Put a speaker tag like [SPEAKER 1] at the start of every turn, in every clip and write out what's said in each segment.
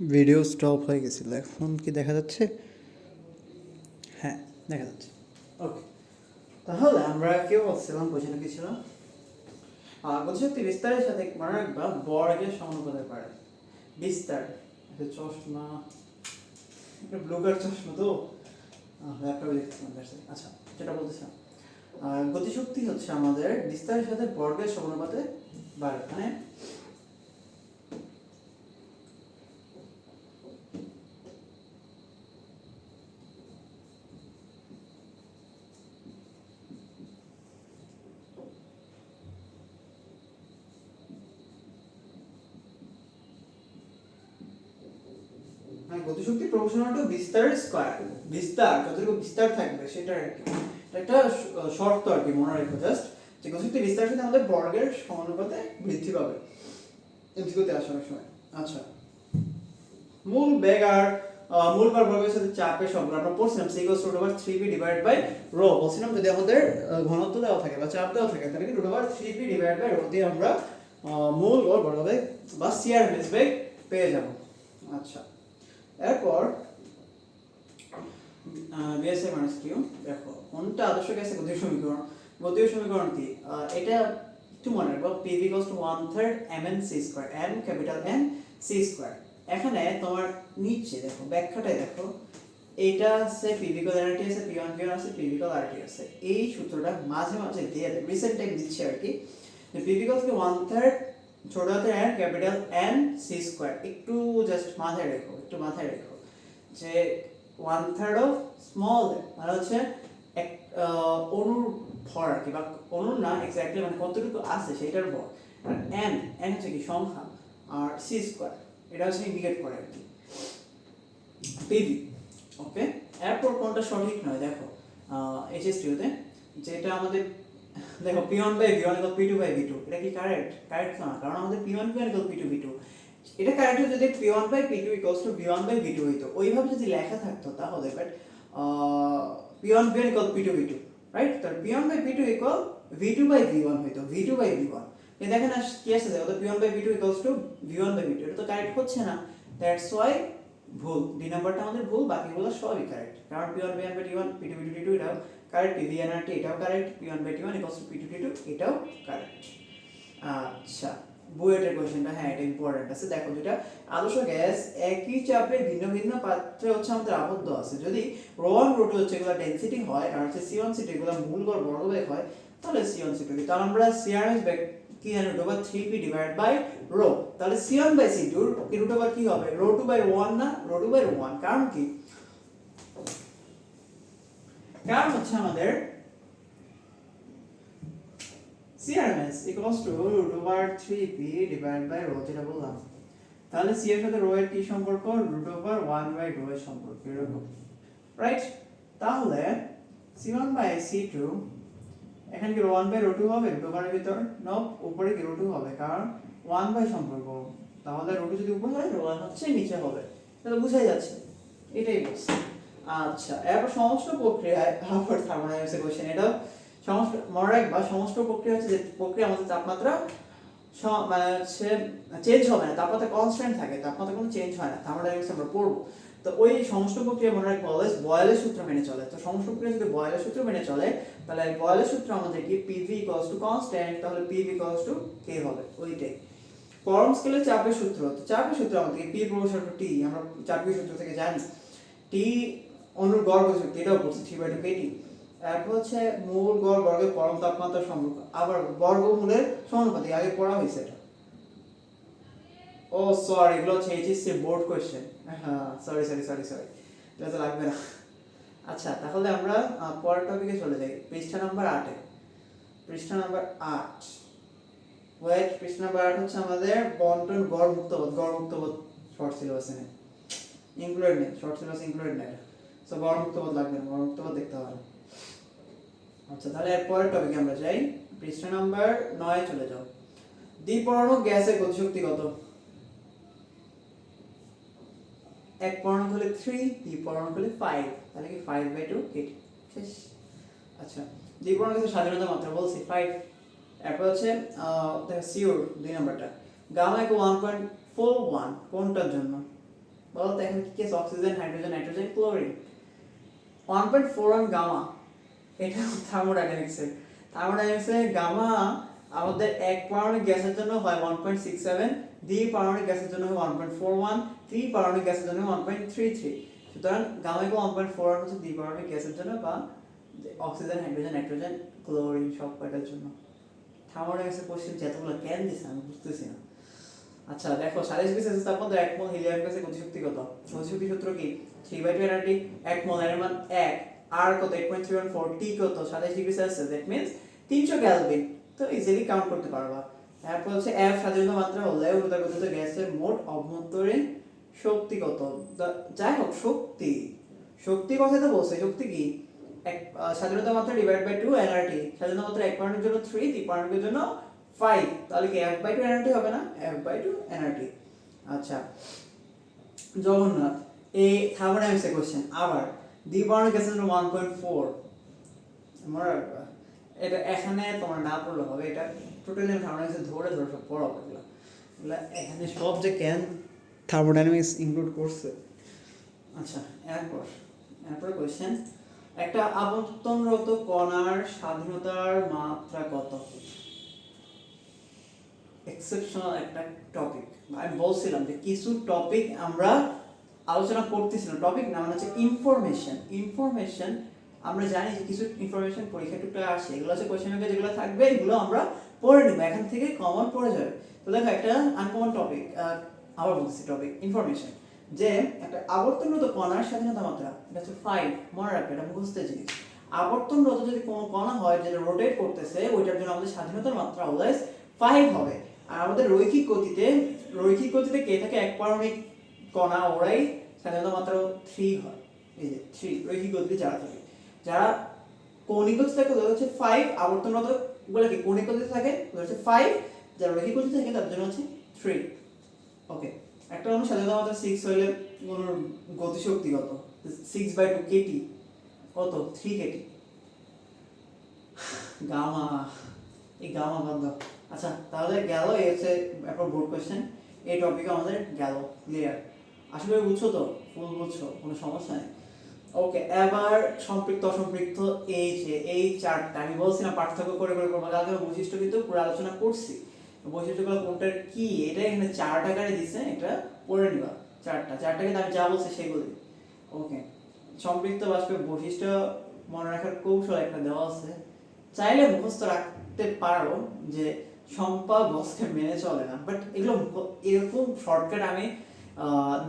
[SPEAKER 1] Video stop হয়ে গেছিল, এখন কি দেখা যাচ্ছে? হ্যাঁ, দেখা যাচ্ছে। ওকে, তাহলে আমরা কেউ বলছিলাম, কোশ্চেন কি ছিল? গতিশক্তি বিস্তারের সাথে মনে রাখবা বর্গের সমানুপাতে পারে। বিস্তার, একটা চশমা, একটা ব্লুগার চশমা তো ল্যাপটপে দেখতেছিলাম। আচ্ছা, যেটা বলতেছিলাম, গতিশক্তি হচ্ছে আমাদের বিস্তারের সাথে বর্গের সমানুপাতে বাড়ে। মানে গতিশক্তি প্রপোর্শনাল টু বিস্তারের স্কয়ার। বিস্তার, যতটুকু বিস্তার থাকবে সেটা আর কি, এটা একটা শর্ত আর কি, মনে রাখো জাস্ট যে গতিশক্তি বিস্তারের সাথে আমাদের বর্গের সমানুপাতে বৃদ্ধি পাবে এমসিকিউতে আসার সময়। আচ্ছা, মূল বেগ আর মূল বার বর্গের সাথে চাপের সম্পর্ক আমরা পড়ছিলাম, c = √3p divided by rho. বলছিলাম যদি আমাদের ঘনত্ব দেওয়া থাকে বা চাপ দেওয়া থাকে তাহলে কি √3p ডিভাইডেড বাই রো দিয়ে আমরা মূল ও বর্গবেগ বা সিআরএমএস বেগ পেয়ে যাব। আচ্ছা, এরপর বিএসএ মাইনাস কিউ, দেখো কোনটা আদর্শ গ্যাসের গতীয় সমীকরণ? গতীয় সমীকরণ কি? এটা একটু মনে রাখবো, PV = 1/3 mn c², m capital N c²। এখানে তোমার নিচে দেখো ব্যাখ্যাটাই দেখো, এটা আছে PV = RT আছে, P1 P1 আছে, PV = RT আছে। এই সূত্রটা মাঝে মাঝে দিয়ে দেয়, রিসেন্ট টাইম দিচ্ছে আর কি, যে PV = 1/3 ছোট হাতের n ক্যাপিটাল N c²। একটু জাস্ট মাথায় রেখো, একটু মাথায় রেখো যে 1/3 অফ স্মল মানে হচ্ছে এক অণুর ভর আর কি, বা অণুর না এক্স্যাক্টলি মানে কতটুকু আছে সেটার ভর। আর n হচ্ছে কি সংখ্যা, আর c² এটা হচ্ছে ইন্ডিকেট করে আর কি PV। ওকে, এরপর কোনটা সঠিক নয় দেখো, HSTU তে যেটা আমাদের দেখো P1/V1 = P2/V2, এটা কি কারেক্ট? কারেক্ট না, কারণ আমাদের P1/V1 = P2/V2। এটা কারেক্ট হতো যদি P1/P2 = V1/V2 হইতো, ওইভাবে যদি লেখা থাকতো তাহলে, বাট P1/V1 = P2/V2, রাইট? তাহলে P1/P2 = V2/V1 হইতো, V2/V1। এই দেখেন কি আসছে, দেখো P1/P2 = V1/V2, এটা তো কারেক্ট হচ্ছে না, দ্যাটস ওয়াই ভুল, দুই নাম্বারটা আমাদের ভুল, বাকিগুলো সবই কারেক্ট। কারণ P1/P1 P2/P2 এটাও কারেক্ট, PV/RT এটাও কারেক্ট, P1/P1 = P2/P2 এটাও কারেক্ট। আচ্ছা, বুয়েটের কোশ্চেনটা, হ্যাঁ এটা ইম্পর্টেন্ট আছে। দেখো যেটা আদর্শ গ্যাস একই চাপে ভিন্ন ভিন্ন পাত্রে হচ্ছে আমাদের আবদ্ধ আছে, যদি ρ1 ρ2 হচ্ছে এগুলো ডেনসিটি হয় আর হচ্ছে C1 C2 এগুলো মূল গড় বর্গবেগ হয়, তাহলে C1 C2 কি, তাহলে আমরা সিআরএমএস বেগ কি জানি √3p ডিভাইড বাই রো। তাহলে C1/C2 এর রুট ওভার কি হবে, ρ2/1 না, ρ2/1। কারণ কি? কারণ হচ্ছে আমাদের CRMS = √3p divide by rho, যেটা বললাম। তাহলে c এর সাথে রো এর কি সম্পর্ক? √1/ρ এর সম্পর্ক, এরকম, রাইট? তাহলে C1/C2 এখানে কি ρ1/ρ2 হবে √1 এর ভিতর? নো, উপরে কি ρ2 হবে, কারণ 1/ সম্পর্ক। তাহলে ρ2 যদি উপরে হয় ρ1 হচ্ছে নিচে হবে, তাহলে বুঝাই যাচ্ছে, এটাই বলছি। আচ্ছা, এরপর সমস্ত প্রক্রিয়ায় আবার থার্মোডাইনামিক্সের কোশ্চেন, এটা সমস্ত মনে রাখবা, সমস্ত প্রক্রিয়া হচ্ছে যে প্রক্রিয়া আমাদের তাপমাত্রা মানে হচ্ছে চেঞ্জ হবে না, তাপমাত্রা কনস্ট্যান্ট থাকে, তাপমাত্রা কোনো চেঞ্জ হয় না, থার্মোডাইনামিক্স আমরা পড়বো। তো ওই সমস্ত প্রক্রিয়া মনে রাখবো অলওয়েজ বয়েলের সূত্র মেনে চলে। তো সমস্ত প্রক্রিয়া যদি বয়েলের সূত্র মেনে চলে, তাহলে বয়েলের সূত্র আমাদের কি, PV = কনস্ট্যান্ট, তাহলে PV = K হবে, ওইটাই। পরম স্কেলের চাপের সূত্র, তো চাপের সূত্র আমাদের P = T, আমরা চাপের সূত্র থেকে জানি T অনুর গড় গতিশক্তি, এটাও বলছি 3/2 kT। এরপর হচ্ছে মূল গড় বর্গের পরম তাপমাত্রার সম্পর্ক, আবার বর্গমূলের সমানুপাতিক, আগে পড়া হয়েছে এটা। ও সরি, এগুলো হচ্ছে এইচএসসি বোর্ড কোশ্চেন, হ্যাঁ সরি সরি সরি সরি, এটা তো লাগবে না। আচ্ছা, তাহলে আমরা পরের টপিকে চলে যাই, পৃষ্ঠা নাম্বার 8 এ। পৃষ্ঠা নাম্বার 8, ওয়েট, পৃষ্ঠা নাম্বার 8 হচ্ছে আমাদের বন্টন গড় মুক্তবোধ। গড় মুক্তবোধ শর্ট সিলেবাসে নেই, ইনক্লুডেড নেই, শর্ট সিলেবাসে ইনক্লুডেড নেই, সো গড় মুক্তবোধ লাগবে না, গড় মুক্তবোধ দেখতে হবে। আচ্ছা, তাহলে এর পরের টপিকে আমরা যাই, পৃষ্ঠা নাম্বার 9 চলে যাও। দ্বিপরমাণু গ্যাসের গতিশক্তি কত? এক পরমাণু হলে 3, দ্বি পরমাণু হলে 5, তাহলে কি 5/2 kT, শেষ। আচ্ছা, দ্বিপরমাণু গ্যাসের স্বাধীনতা মাত্রা বলছি 5। এরপর হচ্ছে দেখো সিওর 2 নাম্বারটা, গামা = 1.41 কোনটার জন্য? বলো তো এখানে কি আছে? Oxygen, hydrogen, nitrogen, chlorine. 1.41 gamma, এটা থার্মোডাইনামিক্সের। থার্মোডাইনামিক্সে গামা আমাদের এক পারমাণবিক গ্যাসের জন্য হয় 1.67, দ্বি পারমাণবিক গ্যাসের জন্য হয় 1.41, ত্রি পারমাণবিক গ্যাসের জন্য 1.33। সুতরাং গামা ইকুয়াল 1.41 হচ্ছে দ্বি পারমাণবিক গ্যাসের জন্য বা অক্সিজেন, হাইড্রোজেন, নাইট্রোজেন, ক্লোরিন সব কয়টার জন্য। থার্মোডাইনামিক্সের কোশ্চেন যতগুলো কেন দিছে আমি বুঝতেছি না। আচ্ছা দেখো 27 সেলসিয়াস তাপমাত্রায় 1 মোল হিলিয়াম গ্যাসের গতিশক্তি কত? গতিশক্তি সূত্র কি? 3/2 এনআরটি। 1 মোল এর মান 1, আর কত? 8.314, টি কত? 27 degree celsius, that means 300 kelvin. তো ইজিলি কাউন্ট করতে পারবা। তারপর হচ্ছে F স্বাধীনতা মাত্রা হলে অনুদাগত গ্যাসের মোট অভ্যন্তরীণ শক্তি কত? যাই হোক শক্তি, শক্তি কথা তো বলছে, শক্তি কি? স্বাধীনতা মাত্রা ডিভাইড বাই 2 এনআরটি। স্বাধীনতা মাত্রা 1 পাউন্ডের জন্য 3, 3 পাউন্ডের জন্য 5, তাহলে কি F/2 এনআরটি হবে না? F/2 nRT. আচ্ছা জগন্নাথ, এই থার্মোডাইনামিক্সের কোশ্চেন আবার দ্বিপারমাণবিক গ্যাসের জন্য 1.4 মনে রাখবা। এটা এখানে তোমার না পড়লে হবে, এটা টোটালি থার্মোডাইনামিক্সে ধরে ধরে সব পড়াবো এগুলো। এখানে সব যে কেন থার্মোডাইনামিক্স ইনক্লুড করছে। আচ্ছা এরপর কোশ্চেন, একটা আবর্তনরত কণার স্বাধীনতার মাত্রা কত? এক্সেপশনাল একটা টপিক। আমি বলছিলাম যে কিছু টপিক আমরা আলোচনা করতেছিলাম, টপিক না মানে হচ্ছে ইনফরমেশন। আমরা জানি যে কিছু ইনফরমেশন পরীক্ষা টুকটা আসে, এগুলো হচ্ছে কোশ্চেন ব্যাংকে যেগুলো থাকবে এগুলো আমরা পড়ে নেব, এখান থেকে কমন পড়ে যাবে। তো দেখো একটা আনকমন টপিক, আবার বলছি টপিক ইনফরমেশন, যে একটা আবর্তনরত কণার স্বাধীনতা মাত্রা এটা হচ্ছে 5। মনে রাখবে, এটা মুখস্থ জিনিস। আবর্তনরত যদি কোনো কণা হয় যেটা রোটেট করতেছে, ওইটার জন্য আমাদের স্বাধীনতার মাত্রা অলওয়েজ 5 হবে। আর আমাদের রৈখিক গতিতে কে থাকে? এক পারমাণবিক কণা, ওরাই স্বাধীনতা মাত্রা 3 হয়। এই যে 3 রৈখিক গতিতে যারা থাকে। যারা কৌণিক গতিতে থাকে ওদের হচ্ছে 5, আবর্তনরত বলে কি কৌণিক গতিতে থাকে ওদের হচ্ছে 5, যারা রৈখিক গতিতে থাকে তাদের জন্য হচ্ছে 3। ওকে, একটা অনুর স্বাধীনতা মাত্রা 6 হইলে অনুর গতিশক্তি কত? 6/2 কেটি কত? 3 কেটি। গামা, এই গামা বাদ দাও। আচ্ছা তাহলে গেল, এই হচ্ছে এরপর বোর্ড কোশ্চেন, এই টপিকে আমাদের গেল। ক্লিয়ার? আশা করি বুঝছো তো, ফুল বুঝছো, কোনো সমস্যা নেই। ওকে, এবার সম্পৃক্ত অসম্পৃক্ত এই চারটা আমি বলছিলাম পার্থক্য করে করে করবো। কালকে বৈশিষ্ট্য কিন্তু পুরো আলোচনা করছি, বৈশিষ্ট্যগুলো কোনটার কি, এটা এখানে 4 টাকারে দিছে, এটা পড়ে নিবা। চারটাকে আমি যা বলছি সেগুলি। ওকে, সম্পৃক্ত বাষ্পের বৈশিষ্ট্য মনে রাখার কৌশল একটা দেওয়া আছে, চাইলে মুখস্থ রাখতে পারো যে সম্পা বসকে মেনে চলে না, বাট এগুলো এরকম শর্টকাট আমি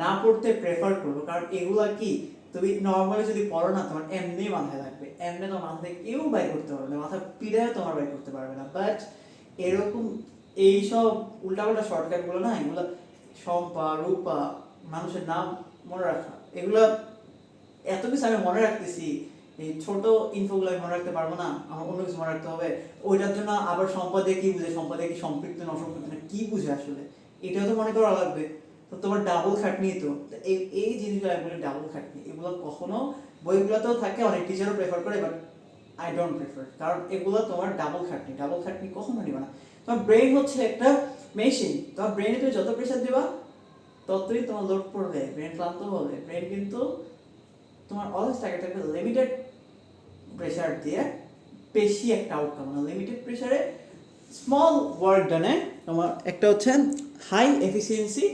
[SPEAKER 1] না পড়তে প্রেফার করবো, কারণ এগুলা কি তুমি নর্মালি যদি পড়ো না তোমার এমনি মাথায় থাকবে, এমনি তোমার মাথা থেকে কেউ বাইর করতে পারবে না, মাথা পিড়ায় তোমার বাইর করতে পারবে না। বাট এরকম এইসব উল্টাপাল্টা শর্টকাট গুলো না, এগুলো সম্পা, রূপা, মানুষের নাম মনে রাখা, এগুলো এত কিছু আমি মনে রাখতেছি, এই ছোট ইনফোগুলো আমি মনে রাখতে পারবো না, আমার অন্য কিছু মনে রাখতে হবে। ওইটার জন্য আবার সম্পাদে কি বুঝে, সম্পাদে কি সম্পৃক্ত না অসম্পৃক্ত না কি বুঝে আসলে, এটাও তো মনে করা লাগবে। তো তোমার ডাবল খাটনি, তো এই জিনিসগুলো আমি বলি ডাবল খাটনি। এগুলো কখনো বইগুলোতেও থাকে, অনেক টিচারও প্রেফার করে, বাট আই ডোন্ট প্রেফার, কারণ এগুলো তোমার ডাবল খাটনি কখনো নিবা না। তোমার ব্রেন হচ্ছে একটা মেশিন, তোমার ব্রেনে তুমি যত প্রেশার দিবা ততই তোমার লোড পড়বে, ব্রেন ক্লান্ত হবে। ব্রেন কিন্তু তোমার অলওয়েজ টার্গেট থাকবে লিমিটেড প্রেশার দিয়ে বেশি একটা আউটকাম, মানে লিমিটেড প্রেশারে স্মল ওয়ার্ক ডানে তোমার একটা হচ্ছে হাই এফিসিয়েন্সি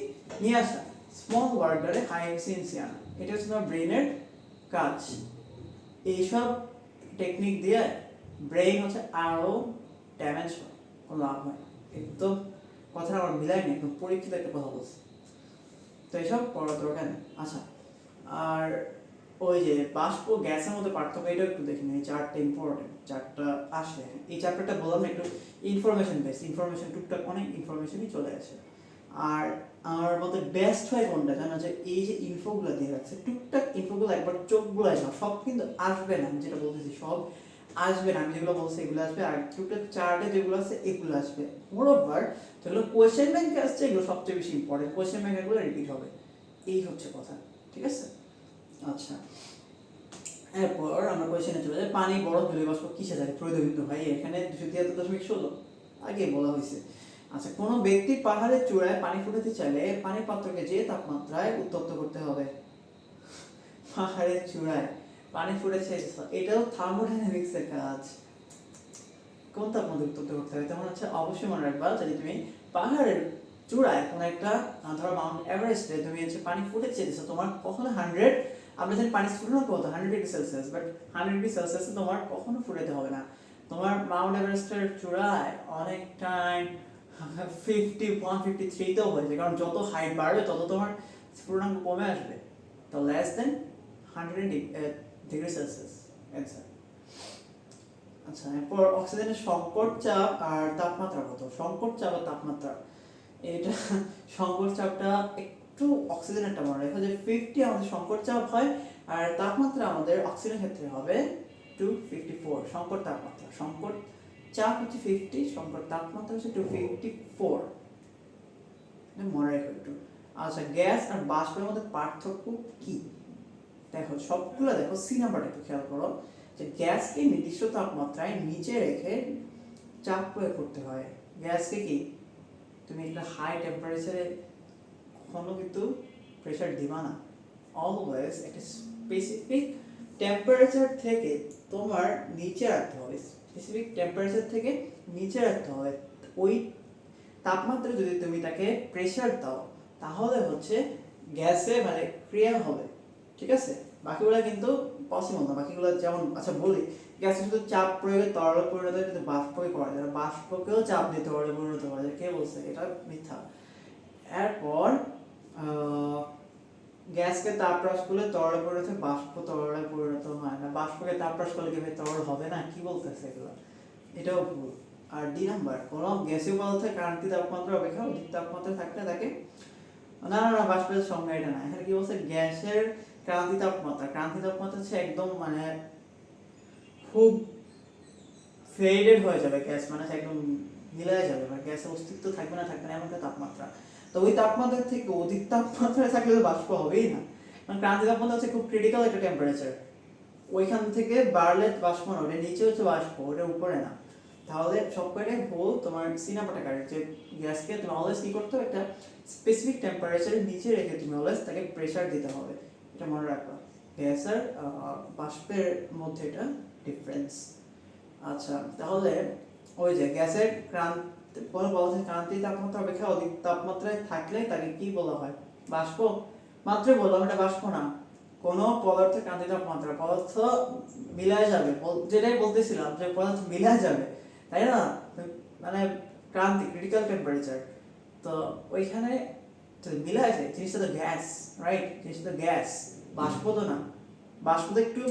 [SPEAKER 1] নিয়ে আসা, স্মল ওয়ার্ক ডানে হাই এফিসিয়েন্সি আনা, এটা হচ্ছে তোমার ব্রেনের কাজ। এইসব টেকনিক দিয়ে ব্রেন হচ্ছে আরও ড্যামেজ হয়, কোনো লাভ হয় না। একদম কথাটা আমার মিলায়নি, একদম পরীক্ষিত একটা কথা বলছি। তো এইসব পড়া দরকার নেই। আচ্ছা, আর ওই যে বাষ্প গ্যাসের মধ্যে পার্থক্য, এটা একটু দেখে নিই। চারটা ইম্পর্টেন্ট, চারটা আসে, এই চ্যাপ্টারটা বললাম না একটু ইনফরমেশন বেস, ইনফরমেশন টুকটাক অনেক ইনফরমেশনই চলে আসে। আর আমার মতে বেস্ট হয় কোনটা জানো, যে এই যে ইনফোগুলো দিয়ে রাখছে, টুকটাক ইনফোগুলো একবার চোখগুলো আসবে, সব কিন্তু আসবে না, আমি যেটা বলতেছি সব আসবে না, আমি যেগুলো বলছি এগুলো আসবে, আর টুকটাক চার্টে যেগুলো আছে এগুলো আসবে। মোরওভার যেগুলো কোয়েশ্চেন ব্যাংকে আসছে এগুলো সবচেয়ে বেশি ইম্পর্টেন্ট, কোয়েশ্চেন ব্যাংক এগুলো রিপিট হবে, এই হচ্ছে কথা, ঠিক আছে? আচ্ছা, এরপর আমরা কোয়েশ্চেনে চলে যাই। পানি, বরফ, জলীয় বাষ্প কিসে থাকে? ত্রৈধবিন্দু। ভাই এখানে 273.16 আগে বলা হয়েছে। আচ্ছা, কোনো ব্যক্তি পাহাড়ের চূড়ায় পানি ফুটাতে চাইলে পানির পাত্রকে যে তাপমাত্রায় উত্তপ্ত করতে হবে। পাহাড়ের চূড়ায় পানি ফুটেছে, এটাও থার্মোডাইনামিক্সের কাজ। কোন তাপমাত্রায় উত্তপ্ত করতে হবে? তেমন হচ্ছে অবশ্যই মনে রাখবা, যদি তুমি পাহাড়ের চূড়ায় কোনো একটা ধরো মাউন্ট এভারেস্টে তুমি হচ্ছে পানি ফুটেছে, তোমার কখনো 100, আমরা জানি পানি ফুটানো কত 100°C, বাট 100°C তোমার কখনো ফুটাতে হবে না। তোমার মাউন্ট এভারেস্টের চূড়ায় অনেক টাইম 153 হয়ে যায়, কারণ যত হাইট বাড়বে তত তোমার স্ফুটনাঙ্ক কমে আসবে। তো লেস দেন 100°C অ্যান্সার। আচ্ছা, এরপর অক্সিজেনের সংকট চাপ আর তাপমাত্রা কত? সংকট চাপ আর তাপমাত্রা, এটা সংকট চাপটা একটু অক্সিজেনেরটা মনে রাখো যে 50 আমাদের সংকট চাপ হয়, আর তাপমাত্রা আমাদের অক্সিজেনের ক্ষেত্রে হবে 254 সংকট তাপমাত্রা। সংকট চাপ হচ্ছে 50, সংকট তাপমাত্রা হচ্ছে 254, মনে রাখো একটু। আচ্ছা, গ্যাস আর বাষ্পের মধ্যে পার্থক্য কি? দেখো সবগুলো, দেখো সি নাম্বারটা একটু খেয়াল করো, যে গ্যাসকে নির্দিষ্ট তাপমাত্রায় নিচে রেখে চাপ প্রয়োগ করতে হয়। গ্যাসকে কি তুমি একটা হাই টেম্পারেচারে কখনো কিন্তু প্রেসার দিবা না, অলওয়েজ একটা স্পেসিফিক টেম্পারেচার থেকে তোমার নিচে রাখতে হবে, স্পেসিফিক টেম্পারেচার থেকে নিচে রাখতে হবে। ওই তাপমাত্রা যদি তুমি তাকে প্রেসার দাও তাহলে হচ্ছে গ্যাসে মানে ক্রিয়া হবে, ঠিক আছে? বাকিগুলো কিন্তু পসিবল না। বাকিগুলো যেমন, আচ্ছা বলি, গ্যাসে শুধু চাপ প্রয়োগে তরলে পরিণত হয়, কিন্তু বাষ্পকে করা যায় না। বাষ্পকেও চাপ দিয়ে তরলে পরিণত করা যায়, কে বলছে? এটা মিথ্যা। এরপর গ্যাসকে তাপরাশ করলে তরলে পরিণত হয়, বাষ্প তরলে পরিণত হয় না। বাষ্পকে তাপরাশ করলে কি ভাই তরল হবে না? কি বলতেছে এগুলো? এটাও ভুল। আর ডি নাম্বার, কোনো গ্যাসীয় পদার্থের ক্রান্তীয় তাপমাত্রা অপেক্ষা অধিক তাপমাত্রা থাকলে তাকে, না না না, বাষ্পের সংজ্ঞা এটা না। এখানে কি বলছে? গ্যাসের ক্রান্তীয় তাপমাত্রা, ক্রান্তীয় তাপমাত্রা হচ্ছে একদম মানে খুব ফেডেড হয়ে যাবে গ্যাস, মানে একদম মিলায় যাবে, মানে গ্যাসের অস্তিত্ব থাকবে না এমন একটা তাপমাত্রা। তো ওই তাপমাত্রা থেকে অধিক তাপমাত্রায় থাকলে তো বাষ্প হবেই না, কারণ ক্রান্তীয় তাপমাত্রা হচ্ছে খুব ক্রিটিক্যাল একটা টেম্পারেচার। ওইখান থেকে বাড়লে বাষ্প না, ওটা নিচে হচ্ছে বাষ্প, ওটা উপরে না। তাহলে সব কয়টাই ভুল। তোমার সি নাম্বারটা কারেক্ট, যে গ্যাসকে তুমি অলওয়েজ কি করতে হবে, একটা স্পেসিফিক টেম্পারেচারের নিচে রেখে তুমি অলওয়েজ তাকে প্রেসার দিতে হবে, এটা মনে রাখবা। গ্যাস আর বাষ্পের মধ্যে এটা ডিফারেন্স। আচ্ছা, তাহলে ওই যে গ্যাসের কোনো পদার্থের ক্রান্তীয় তাপমাত্রা অপেক্ষা অধিক তাপমাত্রায় থাকলে তাকে কি বলা হয়? বাষ্প। মাত্রই বললাম এটা বাষ্প না। কোনো পদার্থের ক্রান্তীয় তাপমাত্রা, পদার্থ মিলায় যাবে, যেটাই বলতেছিলাম যে পদার্থ মিলায় যাবে, তাই না? মানে ক্রান্তি, ক্রিটিক্যাল টেম্পারেচার, তো ওইখানে মিলায় যায় জিনিসটা তো গ্যাস, রাইট? জিনিসটা তো গ্যাস, বাষ্প তো না। বাষ্প তো একটু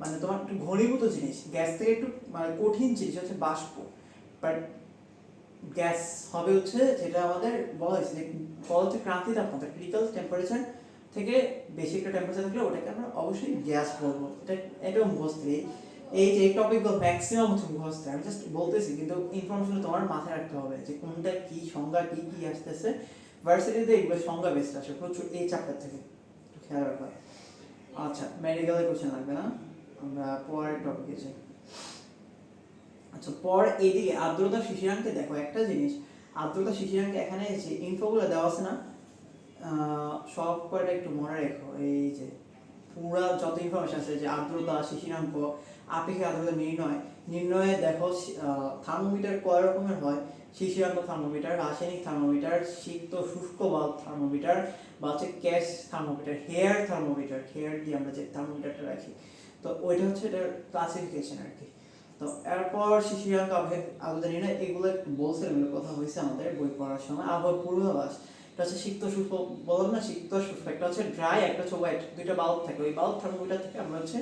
[SPEAKER 1] মানে তোমার একটু ঘনীভূত জিনিস, গ্যাস থেকে একটু মানে কঠিন জিনিস হচ্ছে বাষ্প। বাট গ্যাস হবে হচ্ছে যেটা আমাদের বলা হয়েছে যে পদার্থের ক্রান্তীয় তাপমাত্রা, ক্রিটিক্যাল টেম্পারেচার থেকে বেশি একটা টেম্পারেচার থাকলে ওটাকে আমরা অবশ্যই গ্যাস বলবো। এটাও মুখস্থ। এই যে টপিকগুলো ম্যাক্সিমাম হচ্ছে মুখস্থ, আমি জাস্ট বলতেছি, কিন্তু ইনফরমেশন তোমার মাথায় রাখতে হবে যে কোনটা কি সংজ্ঞা, কি কি আসতেছে। ভার্সিটিতে এগুলো সংজ্ঞা বেস্ট আসে প্রচুর এই চ্যাপ্টার থেকে, খেয়াল রাখবা। আচ্ছা, মেডিকেলের কোশ্চেন লাগবে না, আমরা পরের টপিকে যাই। আচ্ছা, পর এইদিকে আর্দ্রতা শিশিরাঙ্কে দেখো একটা জিনিস, আর্দ্রতা শিশিরাঙ্কে এখানে যে ইনফোগুলো দেওয়া আছে না, সব কয়টা একটু মনে রেখো। এই যে পুরা যত ইনফরমেশন আছে, যে আর্দ্রতা, শিশিরাঙ্ক, আপেক্ষিক আর্দ্রতা নির্ণয়ে দেখো থার্মোমিটার কয় রকমের হয়? শিশিরাঙ্ক থার্মোমিটার, রাসায়নিক থার্মোমিটার, সিক্ত শুষ্ক বাল্ব থার্মোমিটার, বা হচ্ছে ক্যাশ থার্মোমিটার, হেয়ার থার্মোমিটার, হেয়ার দিয়ে আমরা যে থার্মোমিটারটা রাখি, তো ওইটা হচ্ছে এটার ক্লাসিফিকেশন আর কি। তো এরপর শিশিরাঙ্ক, আর্দ্রতা নির্ণয়, এগুলো বলছিলাম, এগুলো কথা হয়েছে আমাদের বই পড়ার সময়। আবহাওয়ার পূর্বাভাস, এটা হচ্ছে সিক্ত শুষ্ক, বললাম না সিক্ত শুষ্ক, একটা হচ্ছে ড্রাই, একটা হচ্ছে ওয়েট, দুইটা বাল্ব থাকে। ওই বাল্ব থার্মোমিটার থেকে আমরা হচ্ছে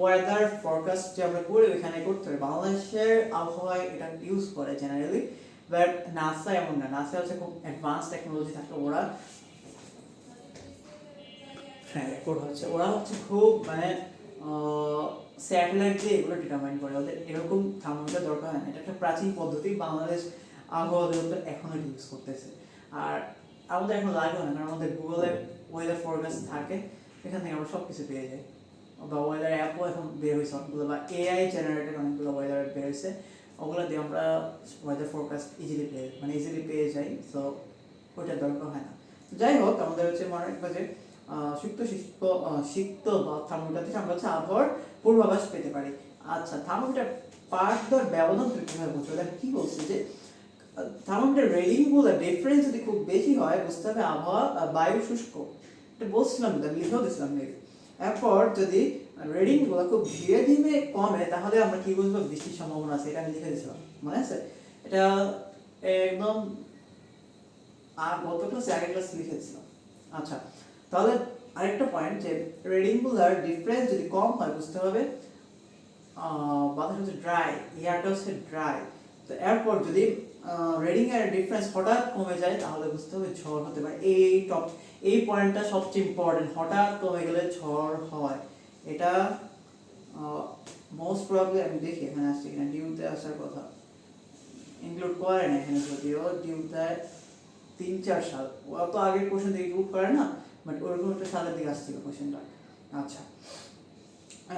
[SPEAKER 1] ওয়েদার ফরকাস্ট যে আমরা করি ওইখানে করতে হবে। বাংলাদেশের আবহাওয়ায় এটা ইউজ করে জেনারেলি, বাট নাসা এমন না। নাসা হচ্ছে খুব অ্যাডভান্স টেকনোলজি থাকে, ওরা ওরা হচ্ছে খুব মানে স্যাটেলাইট দিয়ে এগুলো ডিটারমাইন করে, ওদের এরকম থার্মোমিটার দরকার হয় না। এটা একটা প্রাচীন পদ্ধতি, বাংলাদেশ আবহাওয়া অধিদপ্তর এখনো ইউজ করতেছে। আর আমাদের এখন লাগবে না, কারণ আমাদের গুগলে ওয়েদার ফরকাস্ট থাকে, এখান থেকে আমরা সব কিছু পেয়ে যাই। বা ওয়েদার অ্যাপও এখন বের হয়েছে অনেকগুলো, বা এআই জেনারেটেড অনেকগুলো ওয়েদার বের হয়েছে, ওগুলো দিয়ে আমরা ওয়েদার ফোরকাস্ট ইজিলি পেয়ে যাই, সো ওইটার দরকার হয় না। যাই হোক, আমাদের হচ্ছে মনে রাখবো যে সিক্ত বা থার্মোমিটার থেকে আমরা হচ্ছে আবহাওয়ার পূর্বাভাস পেতে পারি। আচ্ছা, থার্মোমিটার পার্ট দর ব্যবধান তুমি কিভাবে বুঝবে? দেখো কি বলছে যে থার্মোমিটার রিডিংগুলো ডিফারেন্স যদি খুব বেশি হয় বুঝতে হবে আবহাওয়া বায়ু শুষ্ক। এটা বলছিলাম, আমি লিখেও দিয়েছিলাম মেবি। এরপর যদি রিডিংগুলো খুব ধীরে ধীরে কমে তাহলে আমরা কি বুঝবো বৃষ্টির সম্ভাবনা আছে, এটা আমি লিখে দিয়েছিলাম, মনে আছে? এটা একদম আর গত ক্লাসে আগের ক্লাসে লিখেছিলাম। আচ্ছা, তাহলে আরেকটা পয়েন্ট যে রিডিংগুলোর ডিফারেন্স যদি কম হয় বুঝতে হবে বাতাস হচ্ছে ড্রাই, এয়ারটা হচ্ছে ড্রাই। তো এরপর যদি রিডিং এর ডিফারেন্স হঠাৎ কমে যায় তাহলে বুঝতে হবে ঝড় হতে পারে। এই পয়েন্টটা সবচেয়ে ইম্পর্টেন্ট, হঠাৎ কমে গেলে ঝড় হয়। এটা মোস্ট প্রবাবলি আমি দেখি এখানে আসছে কিনা, ডিউতে আসার কথা ইনক্লুড করে না এখানে, যদিও ডিউতে 3-4 সাল অত আগের কোশ্চেন থেকে ইনক্লুড করে না, বাট ওরকম একটা সালের দিকে আসছিল কোশ্চেনটা। আচ্ছা,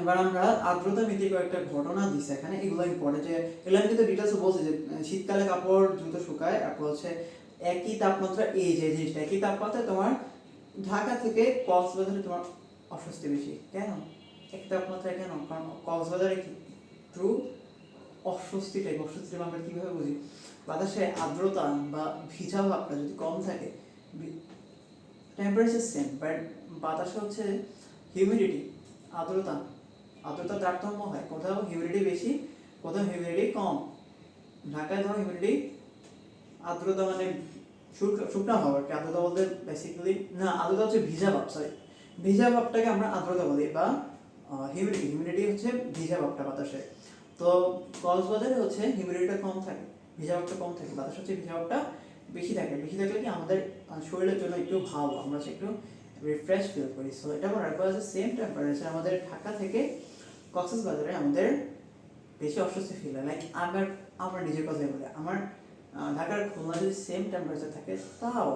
[SPEAKER 1] এবার আমরা আর্দ্রতা ভিত্তিক কয়েকটা ঘটনা দিচ্ছে এখানে, এগুলো ইম্পর্টেন্ট। যে এগুলো আমি কিন্তু ডিটেলসে বলছি যে শীতকালে কাপড় দ্রুত শুকায়, তারপর হচ্ছে একই তাপমাত্রা, এই যে জিনিসটা একই তাপমাত্রায় তোমার ঢাকা থেকে কক্সবাজারে তোমার অস্বস্তি বেশি। কেন একই তাপমাত্রায়? কেন? কারণ কক্সবাজারে একটু অস্বস্তি আমরা কীভাবে বুঝি? বাতাসে আর্দ্রতা বা ভিজা ভাবটা যদি কম থাকে, টেম্পারেচার সেম, বাট বাতাসে হচ্ছে হিউমিডিটি, আর্দ্রতা তারতম্য হয়, কোথাও হিউমিডিটি বেশি, কোথাও হিউমিডিটি কম। ঢাকায় ধরো হিউমিডিটি, আর্দ্রতা মানে শুকনা হওয়া, আর্দ্রতা বলতে বেসিক্যালি না, আর্দ্রতা হচ্ছে ভিজা ভাবটাকে আমরা আর্দ্রতা বলি, বা হিউমিডিটি হচ্ছে ভিজা ভাবটা বাতাসে। তো কক্সবাজারে হচ্ছে হিউমিডিটিটা কম থাকে, ভিজা ভাবটা কম থাকে, বাতাস হচ্ছে ভিজা ভাবটা বেশি থাকলে কি আমাদের শরীরের জন্য একটু ভালো, আমরা একটু রিফ্রেশ ফিল করি। সো এটা মনে রাখবো যে সেম টেম্পারেচার আমাদের ঢাকা থেকে কক্সবাজারে আমাদের বেশি অস্বস্তি ফিল হয়। লাইক আমার নিজের কথাই বলি, আমার ঢাকার খুলনা যদি সেম টেম্পারেচার থাকে, তাও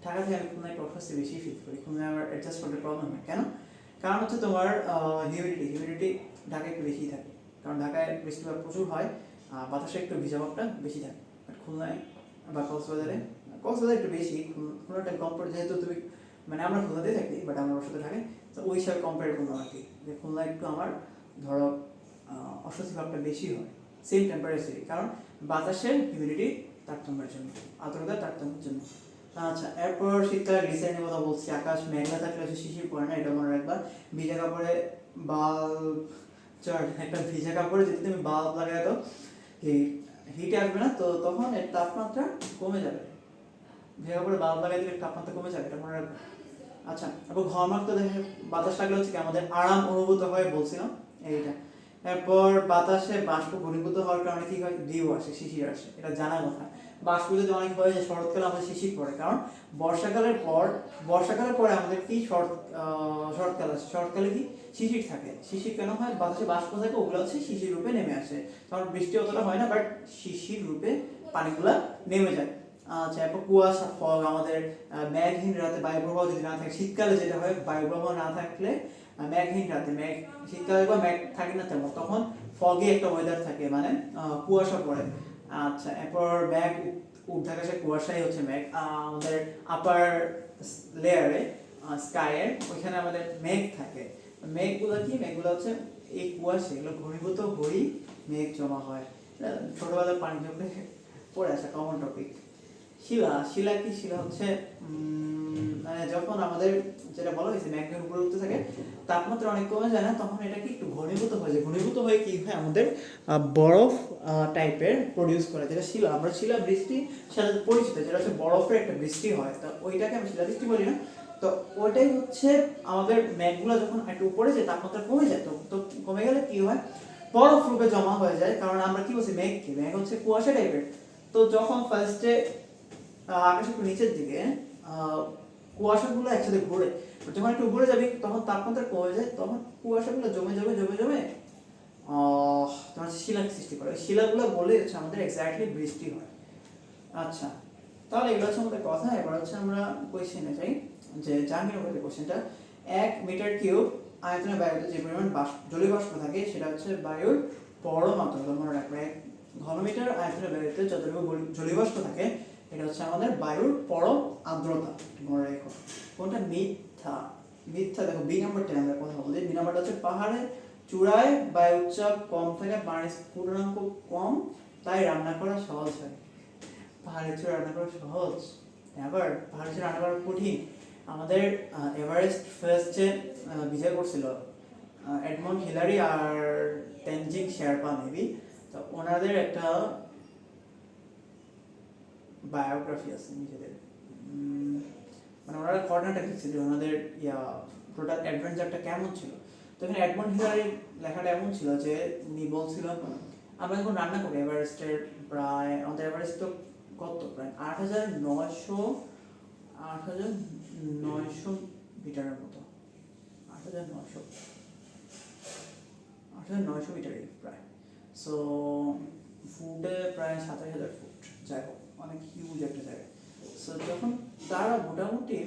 [SPEAKER 1] ঢাকা থেকে আমি খুলনায় একটু অস্বস্তি বেশি ফিল করি, খুলনায় আমার অ্যাডজাস্ট করতে প্রবলেম হয়। কেন? কারণ হচ্ছে তোমার হিউমিডিটি ঢাকায় একটু বেশি থাকে, কারণ ঢাকায় বৃষ্টিপাত প্রচুর হয়, বাতাসে একটু ভিজা ভাবটা বেশি থাকে। বাট খুলনায় বা কক্সবাজারে একটু বেশি, খুলনাটা কম পড়ে, যেহেতু তুমি মানে আমরা খুলনাতেই থাকি, বাট আমার সাথে থাকে, তো ওই হিসাবে কম্পেয়ার করলাম আর কি, যে খুলনা একটু আমার ধরো অস্বস্তি ভাবটা বেশি হয় সেম টেম্পারেচারে, কারণ বাতাসের হিউমিডিটি তারতম্যের জন্য, আর্দ্রতার তারতম্যের জন্য। আচ্ছা, এরপর শীতকালে গ্লিসারিনের কথা বলছি। আকাশ মেঘলা থাকলে হচ্ছে শিশির পড়ে না, এটা মনে রাখবা। ভিজা কাপড়ে একটা ভিজা কাপড়ে যদি তুমি বাল্ব লাগাই দাও, হিট আসবে না, তো তখন এর তাপমাত্রা কমে যাবে। ভিজা কাপড়ে বাল্ব লাগাই দিলে তাপমাত্রা কমে যাবে, এটা মনে রাখবো। আচ্ছা, এবং ঘর্মাক্ত দেখে বাতাস লাগলে হচ্ছে কি আমাদের আরাম অনুভূত হয় বলছিলাম, এইটা। এরপর বাতাসে বাষ্প ঘনীভূত হওয়ার কারণে কি হয়? ডিউ আসে, শিশির আসে, এটা জানার কথা। বাষ্প যদি অনেক হয় যে শরৎকালে আমাদের শিশির পড়ে, কারণ বর্ষাকালের পরে আমাদের কি শরৎকাল আসে, শরৎকালে কি শিশির থাকে। শিশির কেন হয়? বাতাসে বাষ্প থাকে, ওগুলো হচ্ছে শিশির রূপে নেমে আসে, কারণ বৃষ্টি অতটা হয় না, বাট শিশির রূপে পানিগুলা নেমে যায়। আচ্ছা, এরপর কুয়াশা, ফগ, আমাদের মেঘহীন রাতে বায়ু প্রবাহ যদি না থাকে, শীতকালে যেটা হয় বায়ু প্রবাহ না থাকলে মেঘহীন রাতে, শীতকালে বা মেঘ থাকে না তেমন, তখন ফগে একটা ওয়েদার থাকে, মানে কুয়াশা পড়ে। আচ্ছা, এরপর মেঘ ঊর্ধ্বাকাশে কুয়াশাই হচ্ছে মেঘ, আমাদের আপার লেয়ারে স্কাইয়ের ওইখানে আমাদের মেঘ থাকে। মেঘগুলো হচ্ছে এই কুয়াশা, এগুলো ঘনীভূত হয়েই মেঘ জমা হয়। ছোটবেলায় পানি জমলে পড়ে আসা কমন টপিক। শিলা হচ্ছে মানে যখন আমাদের যেটা বলা হয়েছে মেঘের উপরে উঠতে থাকে, তাপমাত্রা অনেক কমে যায় না, তখন এটা কি একটু ঘনীভূত হয়ে যায়, ঘনীভূত হয়ে কি হয় আমাদের বরফ টাইপের প্রডিউস করে, যেটা আমরা শিলা বৃষ্টি সাথে পরিচিত, যেটা হচ্ছে বরফের একটা বৃষ্টি হয়, তো ওইটাকে আমি শিলা বৃষ্টি বলি না। তো ওইটাই হচ্ছে আমাদের মেঘগুলো যখন একটু উপরে যায় তাপমাত্রা কমে যায়, তো কমে গেলে কি হয়? বরফ রূপে জমা হয়ে যায়, কারণ আমরা কি বলছি মেঘ হচ্ছে কুয়াশা টাইপের। তো যখন ফার্স্টে আকাশ একটু নিচের দিকে কুয়াশাগুলো একসাথে ঘুরে, যখন একটু উপরে যাবে তখন তাপমাত্রা কমে যায়, তখন কুয়াশাগুলো জমে তোমার শিলার সৃষ্টি করে, শিলাগুলো বলে হচ্ছে আমাদের এক্স্যাক্টলি বৃষ্টি হয়। আচ্ছা, তাহলে এগুলো হচ্ছে আমাদের কথা। এবার হচ্ছে আমরা কোয়েশ্চেনে যাই, যে জাহাঙ্গীরনগরের কোয়েশ্চেনটা, 1 মিটার কিউব আয়তনের বায়ুতে যে পরিমাণ জলীয় বাষ্প থাকে সেটা হচ্ছে বায়ুর পরমাত্রা, মনে রাখবে। 1 ঘনমিটার আয়তনের ব্যাপ্তিতে যতটুকু জলীয় বাষ্প থাকে এটা হচ্ছে আমাদের বায়ুর পরম আর্দ্রতা। মনে রেখো কোনটা মিথ্যা। মিথ্যা দেখো বি নাম্বারটা আমরা কথা বলি। বি নাম্বারটা হচ্ছে পাহাড়ের চূড়ায় বায়ুর চাপ কম থাকে, পানির স্ফুটনাঙ্ক কম, তাই রান্না করা সহজ হয়। পাহাড়ের চূড়ায় রান্না করা সহজ, এবার পাহাড়ের চূড়ায় রান্না করা কঠিন। আমাদের এভারেস্ট ফার্স্টে বিজয় করছিল এডমন্ড হিলারি আর তেনজিং শেরপা মেবি। তো ওনাদের একটা বায়োগ্রাফি আছে নিজেদের, মানে ওনারা ঘটনাটা লিখছে যে ওনাদের টোটাল অ্যাডভেঞ্চারটা কেমন ছিল। তো এখানে এডমন্ড হিলারির লেখাটা এমন ছিল যে উনি বলছিল আমরা যখন রান্না করি এভারেস্টের প্রায় আমাদের এভারেস্ট তো কত প্রায় 8,900 মিটারের মতো, 8,900 মিটারই প্রায়। সো ফুটে প্রায় 27,000 ফুট, যাই হোক অনেক হিউজ একটা জায়গা। সো যখন তারা মোটামুটি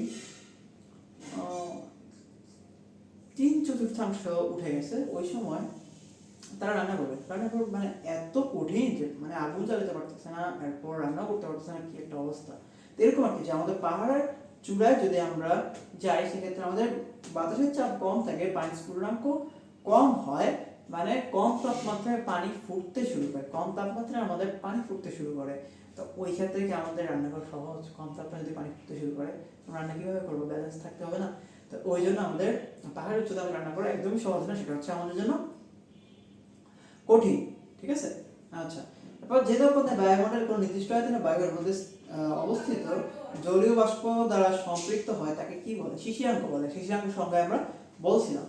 [SPEAKER 1] 3/4 উঠে গেছে ওই সময় তারা রান্না করবে মানে এত কঠিন যে মানে আগুন জ্বালাতে পারতেছে না, এরপর রান্না করতে পারতেছে না, কি একটা অবস্থা। এরকম আর কি যে আমাদের পাহাড়ের চূড়ায় যদি আমরা যাই সেক্ষেত্রে আমাদের বাতাসের চাপ কম থাকে, পানির স্ফুটনাঙ্ক কম হয়, মানে কম তাপমাত্রায় পানি ফুটতে শুরু করে, কম তাপমাত্রায় আমাদের পানি ফুটতে শুরু করে। তো ওই ক্ষেত্রে কি আমাদের রান্না করা সহজ? কম তাপমাত্রায় যদি পানি ফুটতে শুরু করে রান্না কিভাবে করবো? ব্যালেন্স থাকতে হবে না। তো ওই জন্য আমাদের পাহাড়ের উচ্চতায় রান্না করা একদমই সহজ না, সেটা হচ্ছে আমাদের জন্য কঠিন। ঠিক আছে, আচ্ছা। তারপর যে তাপমাত্রায় বায়ুমণ্ডলের কোনো নির্দিষ্ট আয়তনে বায়ুর মধ্যে অবস্থিত জলীয় বাষ্প দ্বারা সম্পৃক্ত হয় তাকে কি বলে? শিশিরাঙ্ক বলে। শিশিরাঙ্ক সংজ্ঞায় আমরা বলছিলাম।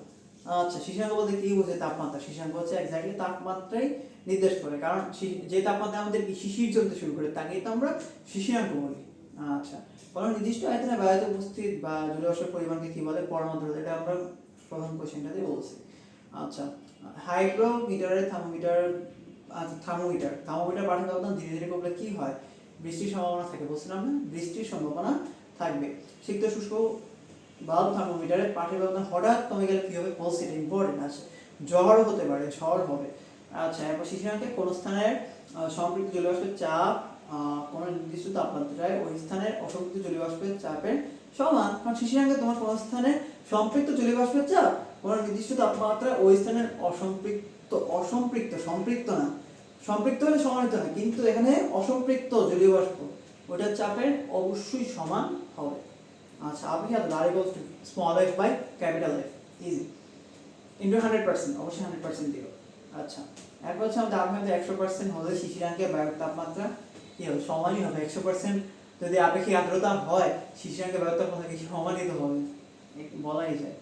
[SPEAKER 1] আচ্ছা, শিশিরাঙ্ক বলতে কি বোঝে? তাপমাত্রা। শিশিরাঙ্ক হচ্ছে এক্স্যাক্টলি তাপমাত্রাই নির্দেশ করে, কারণ যে তাপমাত্রায় আমাদের শিশির জ্বলতে শুরু করে তাকেই তো আমরা শিশিরাঙ্ক বলি। আচ্ছা, কোনো নির্দিষ্ট আয়তনে বায়ুতে উপস্থিত বা জলীয় বাষ্পের পরিমাণকে কি বলে? পরমাণু। এটা আমরা প্রথম কোশ্চেনটাতে বলছি। আচ্ছা, হাইগ্রোমিটারের থার্মোমিটার পাঠের ব্যবধান ধীরে ধীরে করলে কি হয়? বৃষ্টির সম্ভাবনা থাকে, বলছিলাম না? বৃষ্টির সম্ভাবনা থাকবে। শীত শুষ্ক বাল্ব থার্মোমিটারের পাঠের ব্যবধান হঠাৎ কমে গেলে কি হবে? বলছি, এটা ইম্পর্টেন্ট আছে। ঝড় হতে পারে, ঝড় হবে। আচ্ছা, এরপর শিশিরাঙ্কে কোন স্থানের সম্পৃক্ত জলীয় বাষ্পের চাপ কোন নির্দিষ্ট তাপমাত্রায় ওই স্থানের অসম্পৃক্ত জলীয় বাষ্পের চাপের সমান। কারণ শিশিরাঙ্কে তোমার কোন স্থানে সম্পৃক্ত জলীয় বাষ্পের চাপ কোন নির্দিষ্ট তাপমাত্রায় ওই স্থানের সম্পৃক্ত না, সম্পৃক্ত হলে সমানিত না, কিন্তু এখানে অসম্পৃক্ত জলীয় বাষ্প ওটার চাপের অবশ্যই সমান হবে। আচ্ছা, আপনি আর equals to small f by capital F, easy, into 100%, অবশ্যই 100% দিও। আচ্ছা, এরপর হচ্ছে আমাদের আপেক্ষিক 100% হলে শিশিরাঙ্কের বায়ুর তাপমাত্রা কি হবে? সমানই হবে। 100% যদি আপেক্ষিক আর্দ্রতা হয় শিশিরাঙ্কের বায়ুর তাপমাত্রা কি সমানই তো হবে, বলাই যায়।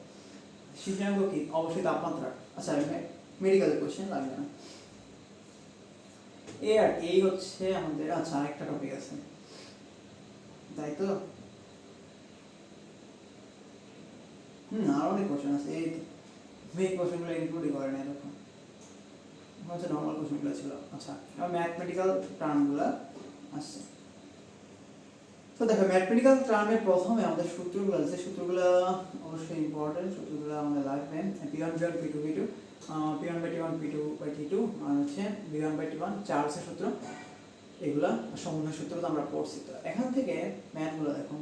[SPEAKER 1] শিশিরাঙ্ক কি? অবশ্যই তাপমাত্রা। আচ্ছা, মেডিকেল কোশ্চেন লাগবে না। এই হচ্ছে আমাদের। আচ্ছা, আরেকটা টপিক আছে, তাই তো? আরো অনেক কোশ্চেন আছে। এই মেইন কোশ্চেনগুলো ইনক্লুডই করে না এরকম, হচ্ছে নর্মাল কোশ্চেনগুলো ছিল। আচ্ছা, এবার ম্যাথমেটিক্যাল টার্মগুলো আসছে। তো দেখো, ম্যাথমেটিক্যাল টার্মের প্রথমে আমাদের সূত্রগুলো আছে, সূত্রগুলো অবশ্যই ইম্পর্টেন্ট, সূত্রগুলো আমাদের লাগবে। P1 P1 P2 P2 P1 by T1 P2 by T2 আর হচ্ছে V1 by T1 চার্লসের সূত্র, এগুলা সমন্বয় সূত্র তো আমরা পড়ছি। তো এখান থেকে ম্যাথগুলো দেখো,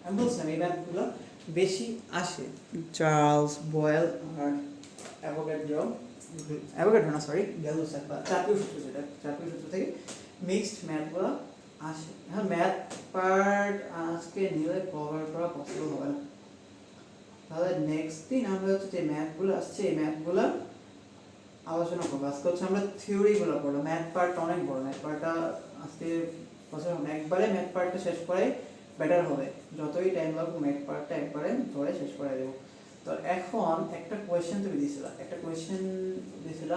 [SPEAKER 1] আমি বলছিলাম এই ম্যাথগুলো বেশি আসে চার্লস বয়েল আর অ্যাভোগাড্রো না, সরি, গ্যালুসাক বা চার্পীয় সূত্র, যেটা চার্পীয় সূত্র থেকে মিক্সড ম্যাথগুলো আসে। হ্যাঁ, ম্যাথ পার্ট আজকে নিলে কভার করা পসিবল হবে না, তাহলে নেক্সট দিন আমরা হচ্ছে যে ম্যাথগুলো আসছে এই ম্যাথগুলো আলোচনা করবো। আজকে হচ্ছে আমরা থিওরিগুলো পড়বো, ম্যাথ পার্ট অনেক বড়, ম্যাথ পার্টটা আজকে একবারে ম্যাথ পার্টটা শেষ করে বেটার হবে, যতই টাইম লাগুক ম্যাথ পার্টটা একবারে ধরে শেষ করে দেবো। তো এখন একটা কোয়েশ্চেন তুমি দিয়েছিলাম,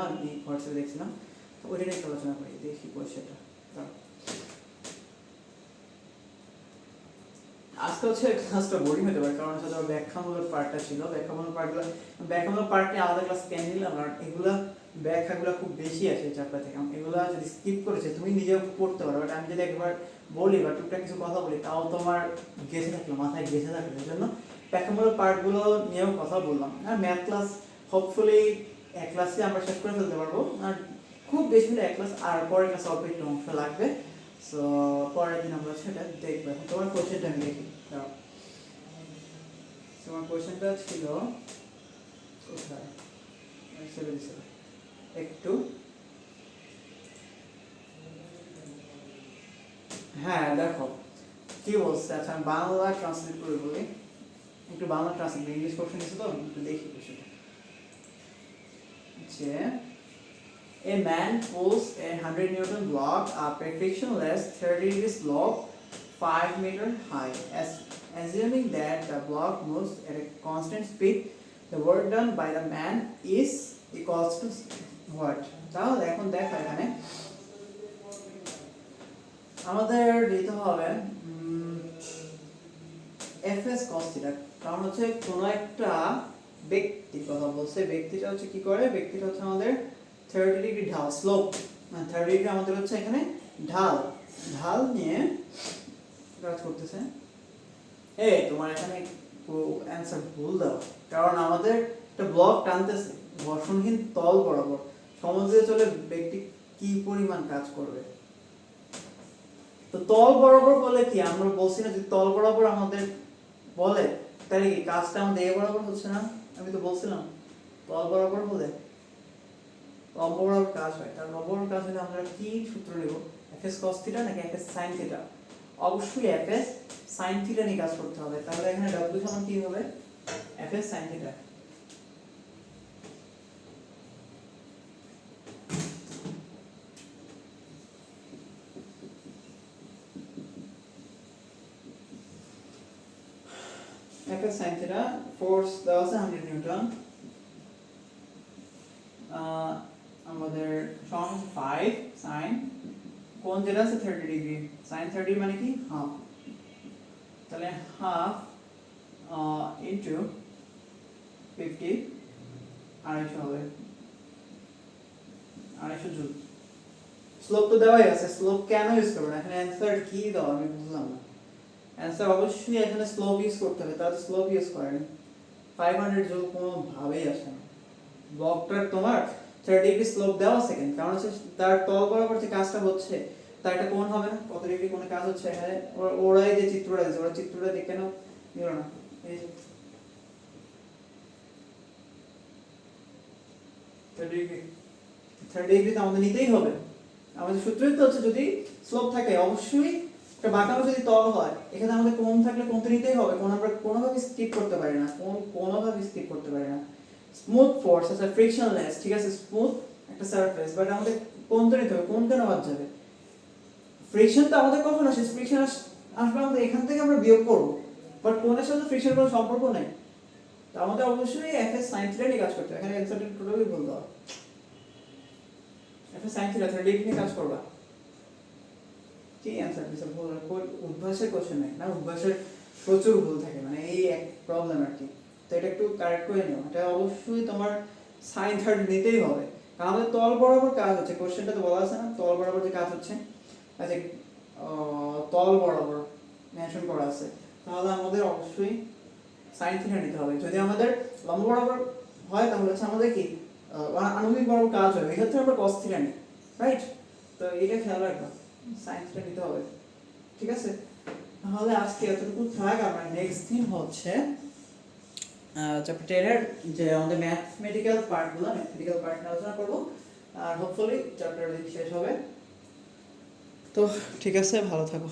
[SPEAKER 1] আমি হোয়াটসঅ্যাপে দেখছিলাম, তো ওইটা নিয়ে আলোচনা করি, দেখি কোয়েশ্চেনটা। আজকে হচ্ছে ক্লাসটা বোরিং হতে পারে, কারণ হচ্ছে ব্যাখ্যামূলক পার্টটা ছিল, ব্যাখ্যামূলক পার্টে আলাদা ক্লাস কেন নিলাম, আর এগুলা ব্যাখ্যাগুলো খুব বেশি আছে চ্যাপ্টার থেকে, এগুলা যদি স্কিপ করেছে তুমি নিজেও পড়তে পারো, বাট আমি যদি একবার বলি বা টুকটাক কিছু কথা বলি তাও তোমার গেছে থাকলো, মাথায় গেছে থাকলো, এই জন্য ব্যাখ্যামূলক পার্টগুলো নিয়েও কথা বললাম। আর ম্যাথ ক্লাস হোপফুলি এক ক্লাসে আমরা শেষ করে ফেলতে পারবো, আর খুব বেশি হলে এক ক্লাস, আর পরের ক্লাস অল্প একটু অংশ লাগবে। সো পরের দিন আমরা সেটা দেখবো। এখন তোমার কোশ্চেনটা আমি দেখি। দাঁড়াও। তোমার কোশ্চেনটা ছিল কোথায়, একটু, হ্যাঁ দেখো কি বলছে। আচ্ছা আমি বাংলা ট্রান্সলেট করে বলি, একটু বাংলা ট্রান্সলেট, ইংলিশ কোশ্চেন আছে তো একটু দেখি বিষয়টা। যে a man pulls a 100 Newton block up a frictionless 30 degree slope 5 meter high. Assuming that the block moves at a constant speed, the work done by the man is equals to what? তাহলে এখন দেখো এখানে আমাদের দিতে হবে fs cos θ, কারণ হচ্ছে কোনো একটা ব্যক্তির কথা বলছে, ব্যক্তিটা হচ্ছে কি করে, ব্যক্তিটা হচ্ছে আমাদের 30 ডিগ্রি ঢাল স্লোপ, মানে 30 ডিগ্রি আমাদের হচ্ছে এখানে ঢাল, ঢাল নিয়ে কাজ করতেছে। এই তোমার এখানে অ্যানসার ভুল দাও, কারণ আমাদের একটা ব্লক টানতেছে ঘর্ষণহীন তল বরাবর, সমুদ্রে চলে ব্যক্তি কি পরিমাণ কাজ করবে। তো তল বরাবর বলে কি, আমরা বলছি না যে তল বরাবর আমাদের বলে, তাহলে কি কাজটা আমাদের এ বরাবর হচ্ছে না? আমি তো বলছিলাম তল বরাবর বলে লম্ব বরাবর কাজ হয়। তার লম্ব বরাবর কাজ হলে আমরা কি সূত্র নেব, fs cos θ নাকি fs sin θ? অবশ্যই fs sin θ নিয়ে কাজ করতে হবে। তাহলে এখানে w সমান কি হবে, fs sin θ। fs sin θ, force দেওয়া আছে 100 নিউটন, আমাদের সমান হচ্ছে 5 sin, কোণ যেটা আছে 30 ডিগ্রি, sin 30 মানে কি হাফ, তাহলে হাফ ইনটু 50, 250 হবে, 250 জুল। স্লোপ তো দেওয়াই আছে, স্লোপ কেন ইউজ করব না, এখানে অ্যানসার কি দাও আমি বুঝলাম না। অ্যানসার অবশ্যই এখানে স্লোপ ইউজ করতে হবে, তাহলে স্লোপ ইউজ করেন 500 জুল কোনো ভাবেই আসে না। ব্লকটার তোমার 30 ডিগ্রি স্লোপ দেওয়া সেকেন্ড, কারণ হচ্ছে তার তল বরাবর যে কাজটা হচ্ছে তার একটা কোণ হবে না, কত ডিগ্রি কোণে কাজ হচ্ছে। এখানে ওরাই যে চিত্রটা দিয়েছে, ওরা চিত্রটা দেখে নাও, নিও না, এই যে 30 ডিগ্রি তো আমাদের নিতেই হবে। আমাদের সূত্রই তো হচ্ছে যদি স্লোপ থাকে অবশ্যই একটা বাঁকানো যদি তল হয়, এখানে আমাদের কোণ থাকলে কোণ তো নিতেই হবে, কোণ আমরা কোনোভাবে স্কিপ করতে পারি না, কোণ কোনোভাবে স্কিপ করতে পারি না। স্মুথ ফোর্স আছে, ফ্রিকশনলেস, ঠিক আছে, স্মুথ একটা সারফেস, বাট আমাদের কোণ তো নিতে হবে, কোণ কেন বাদ যাবে? ফ্রিকশন তো আমাদের কখন আসে, ফ্রিকশন আসবে আমাদের এখান থেকে আমরা বিয়োগ করব, বাট কোণের সাথে ফ্রিকশনের কোনো সম্পর্ক নেই। তো আমাদের অবশ্যই fs sin θ নিয়ে কাজ করতে হবে। এখানে অ্যানসারটা টোটালি ভুল দাও, fs sin θ 30 ডিগ্রি নিয়ে কাজ করবা, কি অ্যানসার দিছে ভুল, উদ্ভাসের কোশ্চেন নাই না, উদ্ভাসের প্রচুর ভুল থাকে, মানে এই এক প্রবলেম আর কি। তো এটা একটু কারেক্ট করে নিও, এটা অবশ্যই তোমার sin 30 নিতেই হবে, কারণ আমাদের তল বরাবর কাজ হচ্ছে, কোশ্চেনটা তো বলা আছে না তল বরাবর যে কাজ হচ্ছে, আচ্ছা তল বরাবর মেনশন করা আছে, তাহলে আমাদের অবশ্যই sin θ নিতে হবে। যদি আমাদের লম্ব বরাবর হয় তাহলে হচ্ছে আমাদের কি আনুভূমিক বরাবর কাজ হবে, এই ক্ষেত্রে আমরা cos θ নিই, রাইট? তো এটা খেয়াল রাখবা, sin θ নিতে হবে, ঠিক আছে? তাহলে আজকে এতটুকু থাক, আমরা নেক্সট দিন হচ্ছে চ্যাপ্টার 10 এর যে আমাদের ম্যাথমেটিক্যাল পার্টগুলো, ম্যাথমেটিক্যাল পার্ট নিয়ে আলোচনা করব, আর হোপফুলি চ্যাপ্টার শেষ হবে। তো ঠিক আছে, ভালো থাকো।